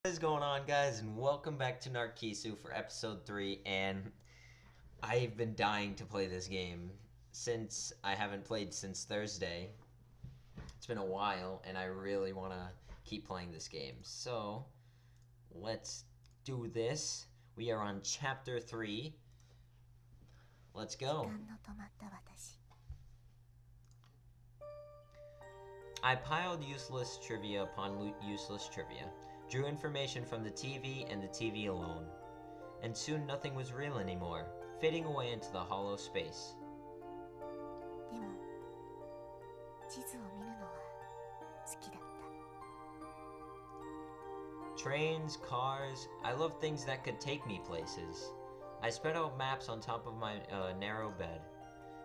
What is going on, guys, and welcome back to Narcissu for episode 3. And I've been dying to play this game since I haven't played since Thursday. It's been a while, and I really want to keep playing this game. So, let's do this. We are on chapter 3. Let's go. I piled useless trivia upon useless trivia. Drew information from the TV and the TV alone. And soon nothing was real anymore, fading away into the hollow space. Trains, cars, I love things that could take me places. I spread out maps on top of my narrow bed,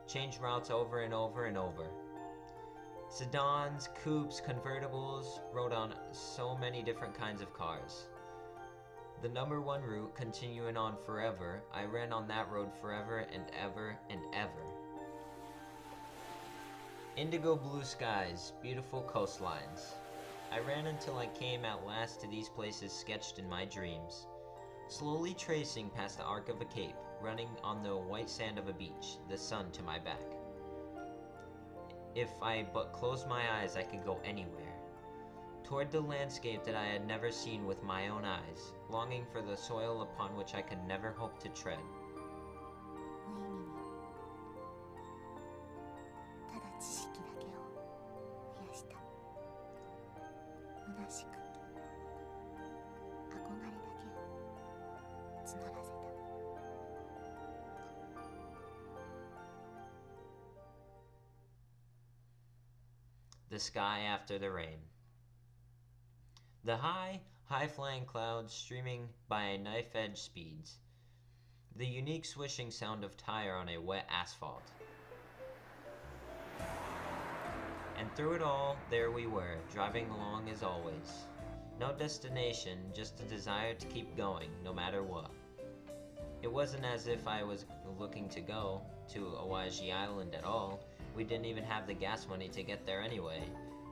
changed routes over and over and over. Sedans, coupes, convertibles, rode on so many different kinds of cars. The number one route continuing on forever, I ran on that road forever and ever and ever. Indigo blue skies, beautiful coastlines. I ran until I came at last to these places sketched in my dreams. Slowly tracing past the arc of a cape, running on the white sand of a beach, the sun to my back. If I but closed my eyes, I could go anywhere. Toward the landscape that I had never seen with my own eyes, longing for the soil upon which I could never hope to tread. The sky after the rain. The high-flying clouds streaming by knife-edge speeds. The unique swishing sound of tire on a wet asphalt. And through it all, there we were, driving along as always. No destination, just a desire to keep going, no matter what. It wasn't as if I was looking to go to Awaji Island at all. We didn't even have the gas money to get there anyway,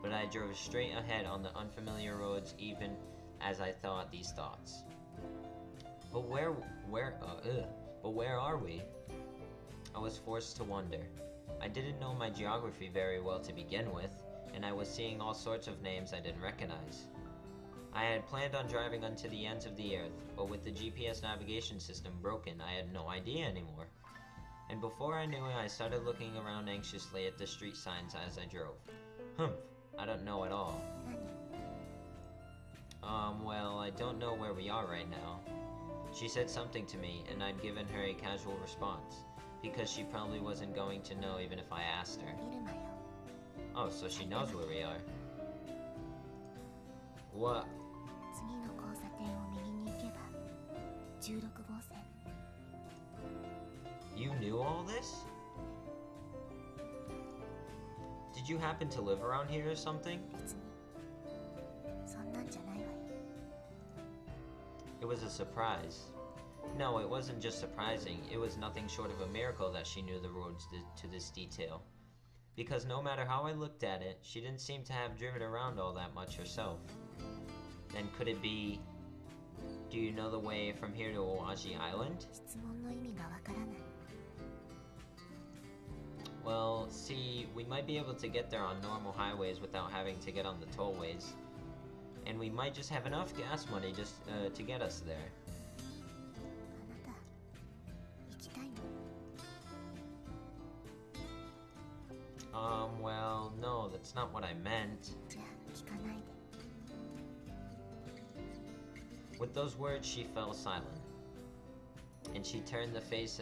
but I drove straight ahead on the unfamiliar roads even as I thought these thoughts. But where are we? I was forced to wonder. I didn't know my geography very well to begin with, and I was seeing all sorts of names I didn't recognize. I had planned on driving unto the ends of the earth, but with the GPS navigation system broken, I had no idea anymore. And before I knew it, I started looking around anxiously at the street signs as I drove. I don't know at all. Well, I don't know where we are right now. She said something to me, and I'd given her a casual response, because she probably wasn't going to know even if I asked her. Oh, so she knows where we are. What? You knew all this? Did you happen to live around here or something? It was a surprise. No, it wasn't just surprising. It was nothing short of a miracle that she knew the roads to this detail. Because no matter how I looked at it, she didn't seem to have driven around all that much herself. Then could it be... Do you know the way from here to Awaji Island? Well, see, we might be able to get there on normal highways without having to get on the tollways. And we might just have enough gas money just to get us there. Well, no, that's not what I meant. With those words, she fell silent, and she turned to face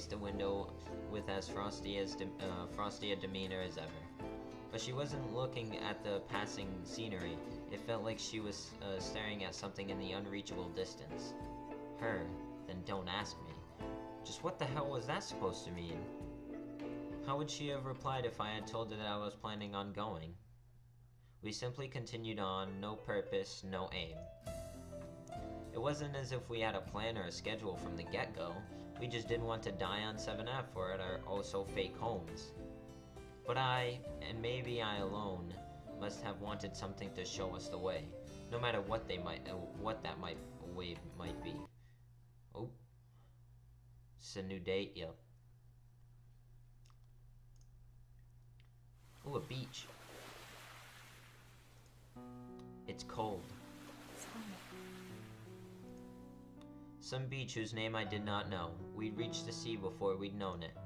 the window with as frosty a demeanor as ever. But she wasn't looking at the passing scenery. It felt like she was staring at something in the unreachable distance. Her, then don't ask me. Just what the hell was that supposed to mean? How would she have replied if I had told her that I was planning on going? We simply continued on, no purpose, no aim. It wasn't as if we had a plan or a schedule from the get-go. We just didn't want to die on 7F or at our oh-so-fake homes. But I, and maybe I alone, must have wanted something to show us the way. no matter what what that wave might be. Oh, it's a new date. Yep. Ooh, a beach. It's cold. Some beach whose name I did not know. We'd reached the sea before we'd known it.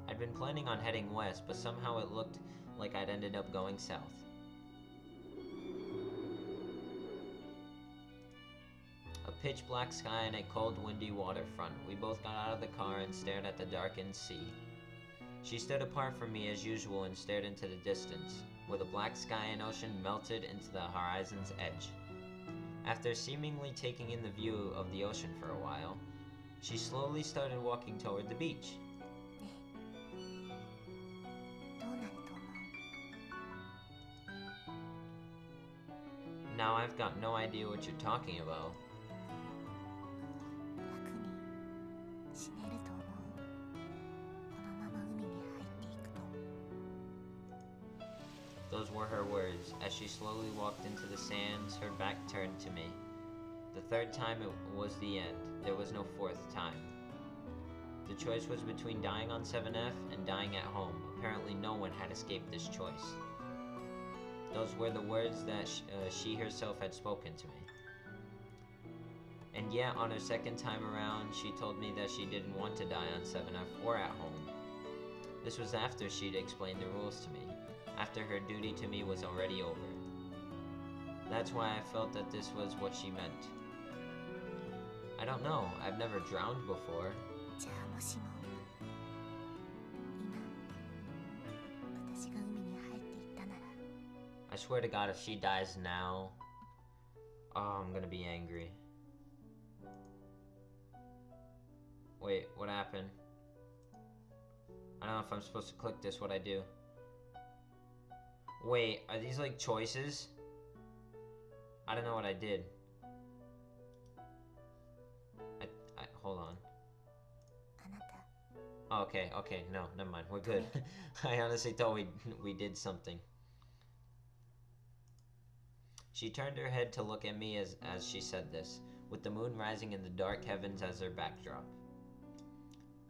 I'd been planning on heading west, but somehow it looked like I'd ended up going south. A pitch black sky and a cold, windy waterfront. We both got out of the car and stared at the darkened sea. She stood apart from me as usual and stared into the distance, where the black sky and ocean melted into the horizon's edge. After seemingly taking in the view of the ocean for a while, she slowly started walking toward the beach. Now I've got no idea what you're talking about. Those were her words, as she slowly walked into the sands, her back turned to me. The third time it was the end. There was no fourth time. The choice was between dying on 7F and dying at home. Apparently no one had escaped this choice. Those were the words that she herself had spoken to me. And yet, on her second time around, she told me that she didn't want to die on 7F or at home. This was after she'd explained the rules to me. After her duty to me was already over. That's why I felt that this was what she meant. I don't know, I've never drowned before. I swear to God, if she dies now, oh, I'm gonna be angry. Wait, what happened? I don't know if I'm supposed to click this, what I do. Wait, are these like choices? I don't know what I did. Hold on. Oh, okay, no, never mind, we're good. I honestly thought we did something. She turned her head to look at me as she said this, with the moon rising in the dark heavens as her backdrop.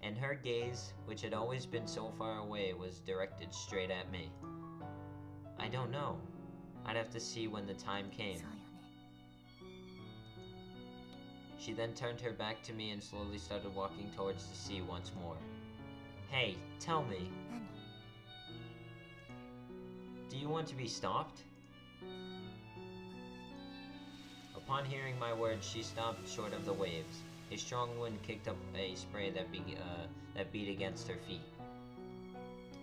And her gaze, which had always been so far away, was directed straight at me. I don't know. I'd have to see when the time came. She then turned her back to me and slowly started walking towards the sea once more. Hey, tell me. Do you want to be stopped? Upon hearing my words, she stopped short of the waves. A strong wind kicked up a spray that beat against her feet.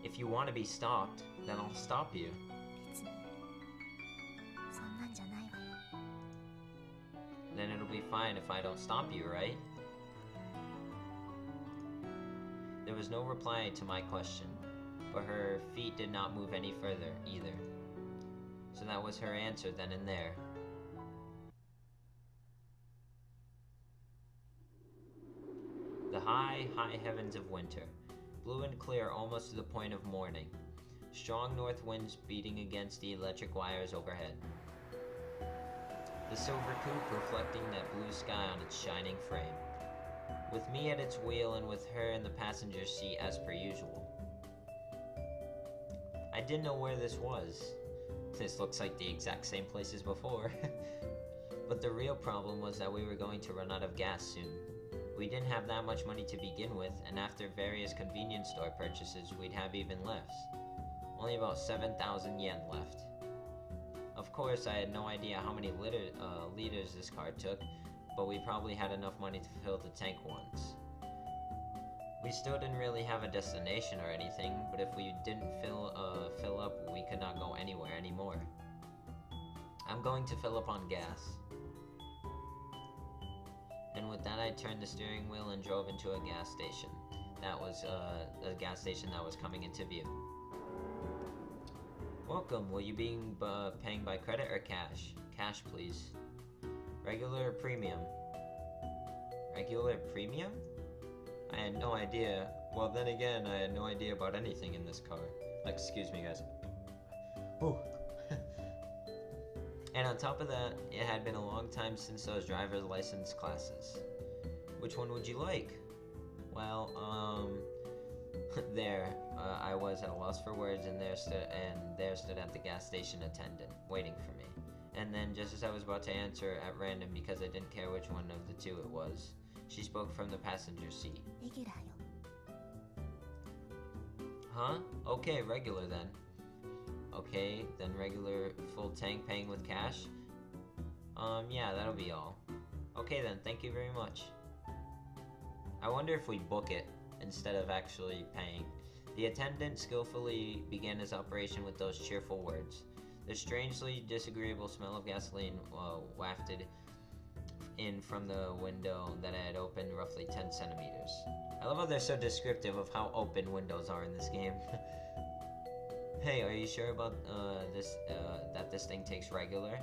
If you want to be stopped, then I'll stop you. Then it'll be fine if I don't stop you, right? There was no reply to my question, but her feet did not move any further either. So that was her answer then and there. The high, high heavens of winter, blue and clear almost to the point of morning. Strong north winds beating against the electric wires overhead. The silver coupe reflecting that blue sky on its shining frame. With me at its wheel and with her in the passenger seat as per usual. I didn't know where this was. This looks like the exact same place as before. But the real problem was that we were going to run out of gas soon. We didn't have that much money to begin with, and after various convenience store purchases, we'd have even less. Only about 7,000 yen left. Of course, I had no idea how many liters this car took, but we probably had enough money to fill the tank once. We still didn't really have a destination or anything, but if we didn't fill up, we could not go anywhere anymore. I'm going to fill up on gas. And with that, I turned the steering wheel and drove into a gas station. That was a gas station that was coming into view. Welcome, will you be paying by credit or cash? Cash, please. Regular or premium? Regular premium? I had no idea. Well, then again, I had no idea about anything in this car. Excuse me, guys. Ooh. And on top of that, it had been a long time since those driver's license classes. Which one would you like? Well, I was at a loss for words, and there stood at the gas station attendant, waiting for me. And then, just as I was about to answer at random because I didn't care which one of the two it was, she spoke from the passenger seat. Huh? Okay, regular then. Okay, then regular full tank paying with cash? Yeah, that'll be all. Okay then, thank you very much. I wonder if we book it instead of actually paying. The attendant skillfully began his operation with those cheerful words. The strangely disagreeable smell of gasoline wafted in from the window that I had opened roughly 10 centimeters. I love how they're so descriptive of how open windows are in this game. Hey, are you sure about that this thing takes regular?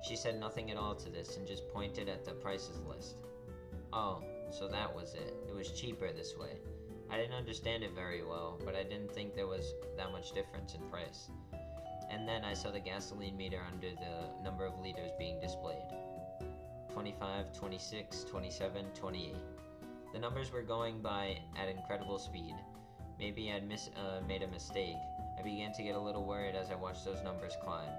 She said nothing at all to this and just pointed at the prices list. Oh, so that was it. It was cheaper this way. I didn't understand it very well, but I didn't think there was that much difference in price. And then I saw the gasoline meter under the number of liters being displayed. 25, 26, 27, 28. The numbers were going by at incredible speed. Maybe I'd made a mistake. I began to get a little worried as I watched those numbers climb.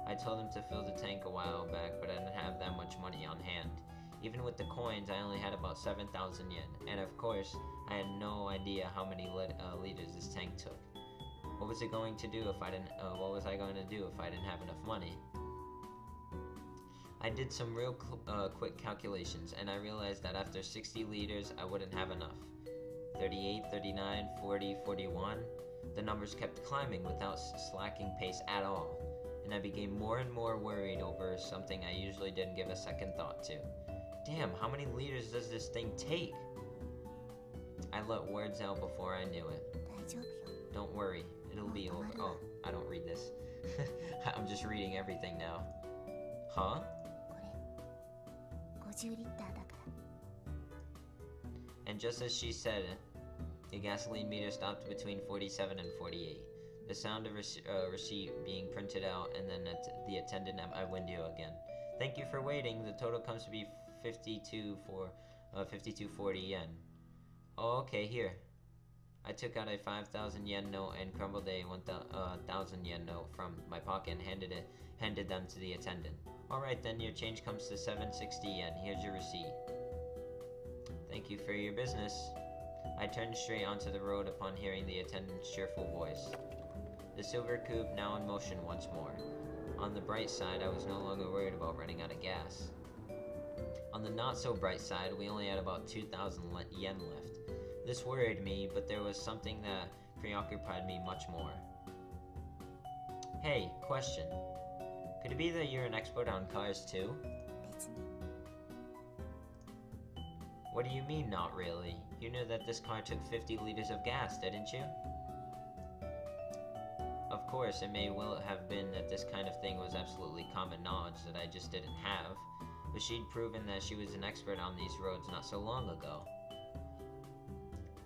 I told him to fill the tank a while back, but I didn't have that much money on hand. Even with the coins, I only had about 7,000 yen, and of course, I had no idea how many liters this tank took. What was I going to do if I didn't have enough money? I did some real quick calculations, and I realized that after 60 liters, I wouldn't have enough. 38, 39, 40, 41. The numbers kept climbing without slacking pace at all, and I became more and more worried over something I usually didn't give a second thought to. Damn, how many liters does this thing take? I let words out before I knew it. Don't worry, it'll be over. Oh, I don't read this. I'm just reading everything now. Huh? And just as she said it, the gasoline meter stopped between 47 and 48. The sound of receipt being printed out, and then the attendant at my window again. Thank you for waiting. The total comes to be 5240 yen. Oh, okay, here. I took out a 5,000 yen note and crumbled a 1,000 yen note from my pocket and handed them to the attendant. Alright then, your change comes to 760 yen. Here's your receipt. Thank you for your business. I turned straight onto the road upon hearing the attendant's cheerful voice. The silver coupe now in motion once more. On the bright side, I was no longer worried about running out of gas. On the not so bright side, we only had about 2,000 yen left. This worried me, but there was something that preoccupied me much more. Hey, question. Could it be that you're an expert on cars too? What do you mean, not really? You knew that this car took 50 liters of gas, didn't you? Of course, it may well have been that this kind of thing was absolutely common knowledge that I just didn't have, but she'd proven that she was an expert on these roads not so long ago.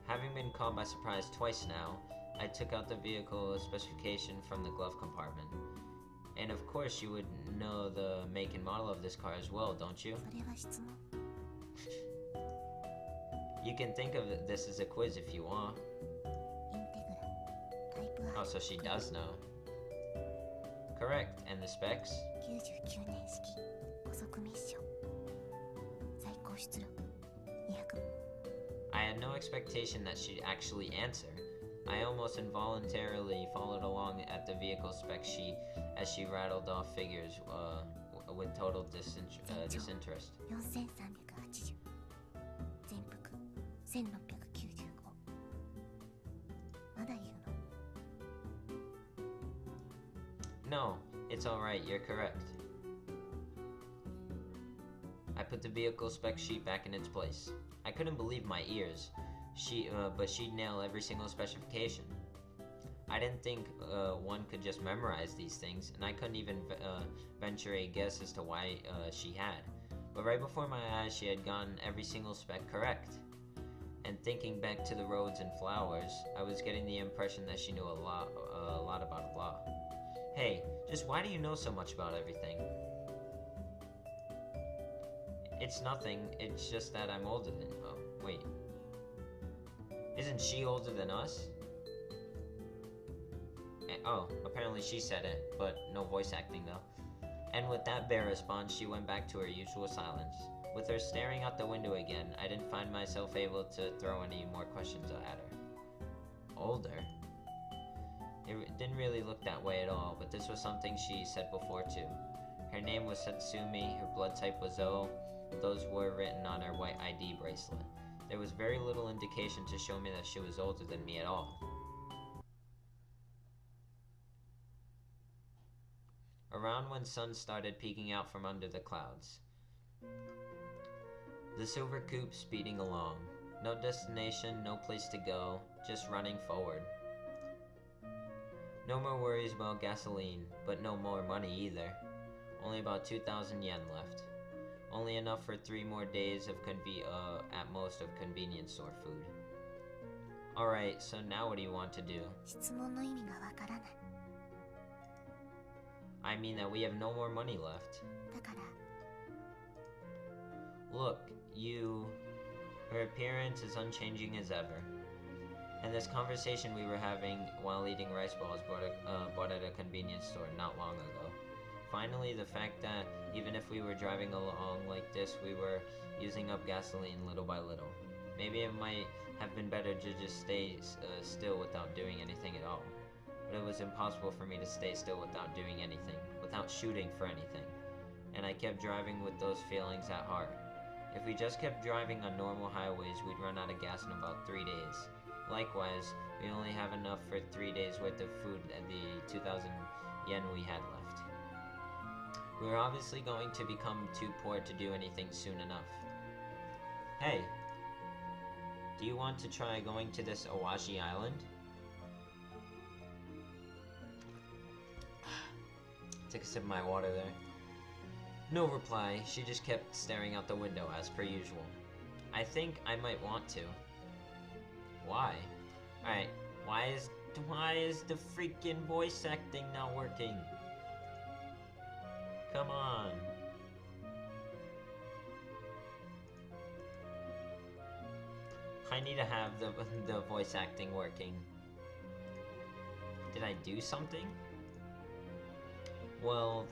Having been caught by surprise twice now, I took out the vehicle specification from the glove compartment. And of course you would know the make and model of this car as well, don't you? You can think of this as a quiz if you want. Oh, so she does know. Correct. And the specs? I had no expectation that she'd actually answer. I almost involuntarily followed along at the vehicle spec sheet as she rattled off figures with total disinterest. No, it's alright, you're correct. I put the vehicle spec sheet back in its place. I couldn't believe my ears. But she'd nail every single specification. I didn't think one could just memorize these things, and I couldn't even venture a guess as to why she had. But right before my eyes, she had gotten every single spec correct. And thinking back to the roads and flowers, I was getting the impression that she knew a lot about law. Hey, just why do you know so much about everything? It's nothing, it's just that I'm older than... Oh, wait. Isn't she older than us? Oh, apparently she said it, but no voice acting though. And with that bare response, she went back to her usual silence. With her staring out the window again, I didn't find myself able to throw any more questions at her. Older? It didn't really look that way at all, but this was something she said before too. Her name was Satsumi, her blood type was O. Those were written on her white ID bracelet. There was very little indication to show me that she was older than me at all. Around when sun started peeking out from under the clouds. The silver coupe speeding along. No destination, no place to go, just running forward. No more worries about gasoline, but no more money either. Only about 2,000 yen left. Only enough for 3 more days of at most of convenience store food. Alright, so now what do you want to do? I mean that we have no more money left. Look, her appearance is unchanging as ever. And this conversation we were having while eating rice balls bought at a convenience store not long ago. Finally, the fact that even if we were driving along like this, we were using up gasoline little by little. Maybe it might have been better to just stay still without doing anything at all. But it was impossible for me to stay still without doing anything, without shooting for anything. And I kept driving with those feelings at heart. If we just kept driving on normal highways, we'd run out of gas in about 3 days. Likewise, we only have enough for 3 days worth of food at the 2,000 yen we had left. We were obviously going to become too poor to do anything soon enough. Hey, do you want to try going to this Awashi Island? Took a sip of my water there. No reply, she just kept staring out the window as per usual. I think I might want to. Why? Alright, why is the freaking voice acting not working? Come on. I need to have the voice acting working. Did I do something? Well,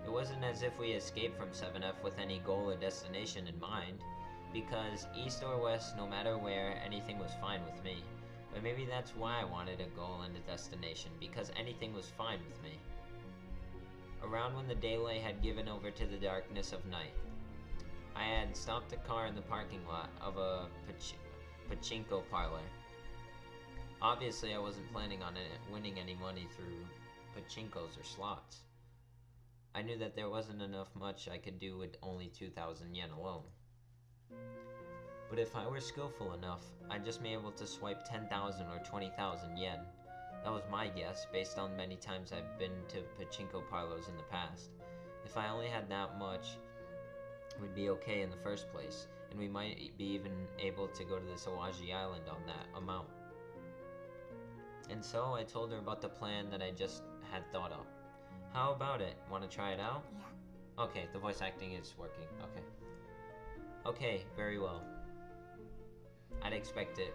it wasn't as if we escaped from 7F with any goal or destination in mind, because east or west, no matter where, anything was fine with me. But maybe that's why I wanted a goal and a destination, because anything was fine with me. Around when the daylight had given over to the darkness of night, I had stopped the car in the parking lot of a pachinko parlor. Obviously, I wasn't planning on winning any money through pachinkos or slots. I knew that there wasn't much I could do with only 2,000 yen alone. But if I were skillful enough, I'd just be able to swipe 10,000 or 20,000 yen. That was my guess, based on many times I've been to pachinko parlors in the past. If I only had that much, we'd be okay in the first place, and we might be even able to go to this Awaji Island on that amount. And so I told her about the plan that I just had thought up. How about it? Want to try it out? Yeah. Okay, the voice acting is working. Okay. Okay, very well. I'd expect it,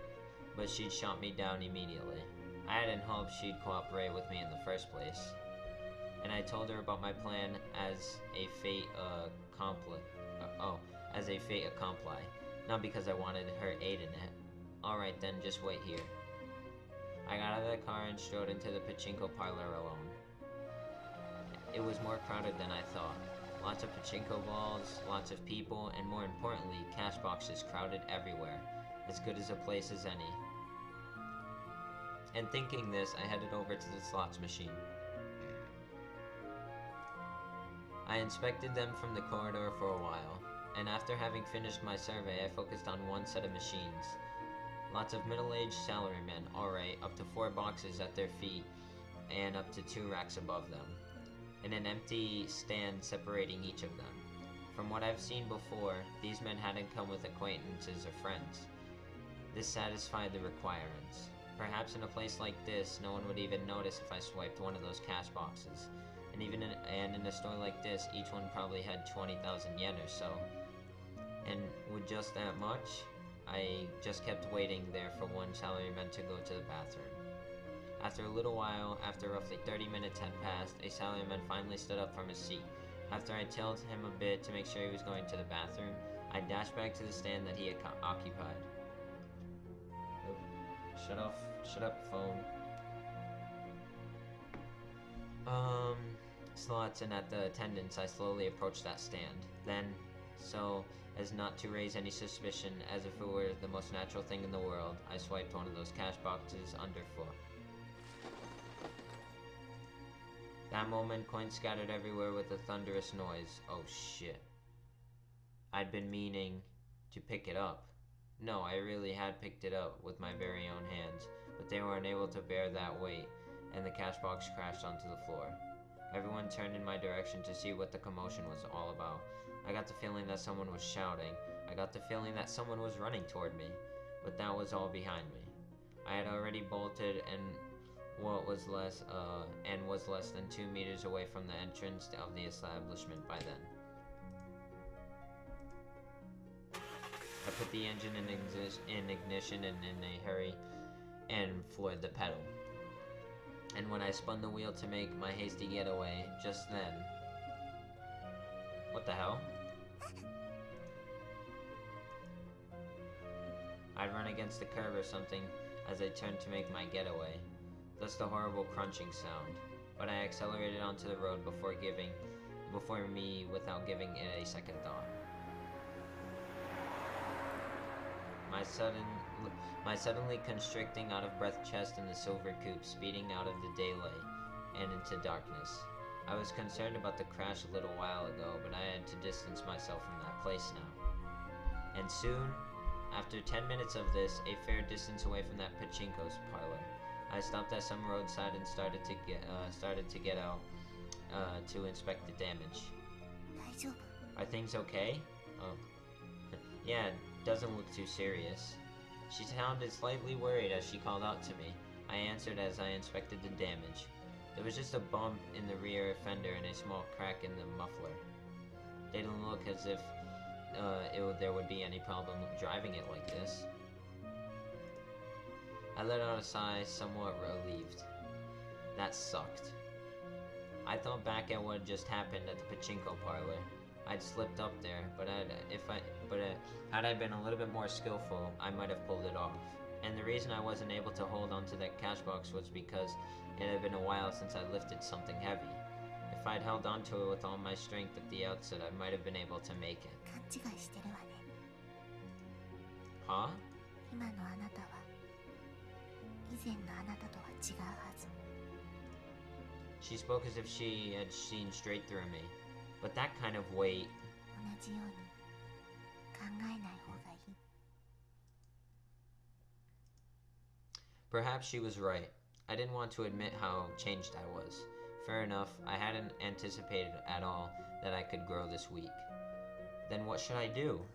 but she'd shot me down immediately. I hadn't hoped she'd cooperate with me in the first place. And I told her about my plan as a fait accompli, not because I wanted her aid in it. Alright then, just wait here. I got out of the car and strode into the pachinko parlor alone. It was more crowded than I thought. Lots of pachinko balls, lots of people, and more importantly, cash boxes crowded everywhere. As good as a place as any. And thinking this, I headed over to the slots machine. I inspected them from the corridor for a while, and after having finished my survey, I focused on one set of machines. Lots of middle-aged salarymen, alright, up to 4 boxes at their feet, and up to 2 racks above them, and an empty stand separating each of them. From what I've seen before, these men hadn't come with acquaintances or friends. This satisfied the requirements. Perhaps in a place like this, no one would even notice if I swiped one of those cash boxes. And in a store like this, each one probably had 20,000 yen or so. And with just that much, I just kept waiting there for one salaryman to go to the bathroom. After a little while, after roughly 30 minutes had passed, a salaryman finally stood up from his seat. After I tailed him a bit to make sure he was going to the bathroom, I dashed back to the stand that he had occupied. Oh, shut up, phone. Slots, and at the attendants, I slowly approached that stand. Then, so as not to raise any suspicion, as if it were the most natural thing in the world, I swiped one of those cash boxes underfoot. That moment, coins scattered everywhere with a thunderous noise. Oh shit. I'd been meaning to pick it up. No, I really had picked it up with my very own hands, but they were unable to bear that weight, and the cash box crashed onto the floor. Everyone turned in my direction to see what the commotion was all about. I got the feeling that someone was shouting. I got the feeling that someone was running toward me, but that was all behind me. I had already bolted and was less than 2 meters away from the entrance of the establishment by then. I put the engine in ignition and in a hurry and floored the pedal. And when I spun the wheel to make my hasty getaway, just then... What the hell? I'd run against the curb or something as I turned to make my getaway. Thus the horrible crunching sound. But I accelerated onto the road without giving it a second thought. My suddenly constricting, out-of-breath chest in the silver coupe speeding out of the daylight and into darkness. I was concerned about the crash a little while ago, but I had to distance myself from that place now. And soon, after 10 minutes of this, a fair distance away from that pachinko's parlor, I stopped at some roadside and started to get out to inspect the damage. Are things okay? Oh. Yeah, it doesn't look too serious. She sounded slightly worried as she called out to me. I answered as I inspected the damage. There was just a bump in the rear fender and a small crack in the muffler. They didn't look as if there would be any problem driving it like this. I let out a sigh, somewhat relieved. That sucked. I thought back at what had just happened at the pachinko parlor. I'd slipped up there, but had I been a little bit more skillful, I might have pulled it off. And the reason I wasn't able to hold onto that cash box was because it had been a while since I lifted something heavy. If I'd held onto it with all my strength at the outset, I might have been able to make it. Huh? She spoke as if she had seen straight through me. But that kind of weight... Perhaps she was right. I didn't want to admit how changed I was. Fair enough, I hadn't anticipated at all that I could grow this weak. Then what should I do?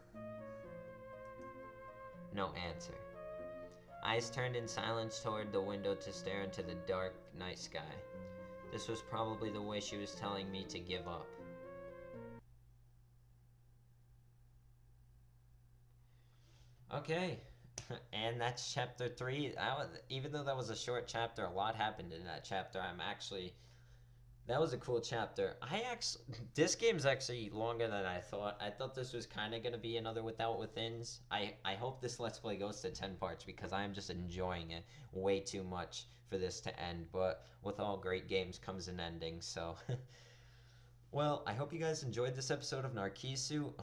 No answer. Eyes turned in silence toward the window to stare into the dark night sky. This was probably the way she was telling me to give up. Okay, and that's chapter 3. Even though that was a short chapter, a lot happened in that chapter. That was a cool chapter. This game's actually longer than I thought. I thought this was kind of going to be another Without Withins. I hope this Let's Play goes to 10 parts because I am just enjoying it way too much for this to end. But with all great games comes an ending, so... Well, I hope you guys enjoyed this episode of Narcissu.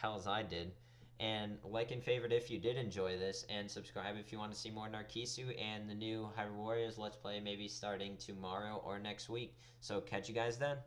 Hells I did. And like and favorite if you did enjoy this, and subscribe if you want to see more Narcissu, and the new Hyrule Warriors Let's Play may be starting tomorrow or next week. So catch you guys then.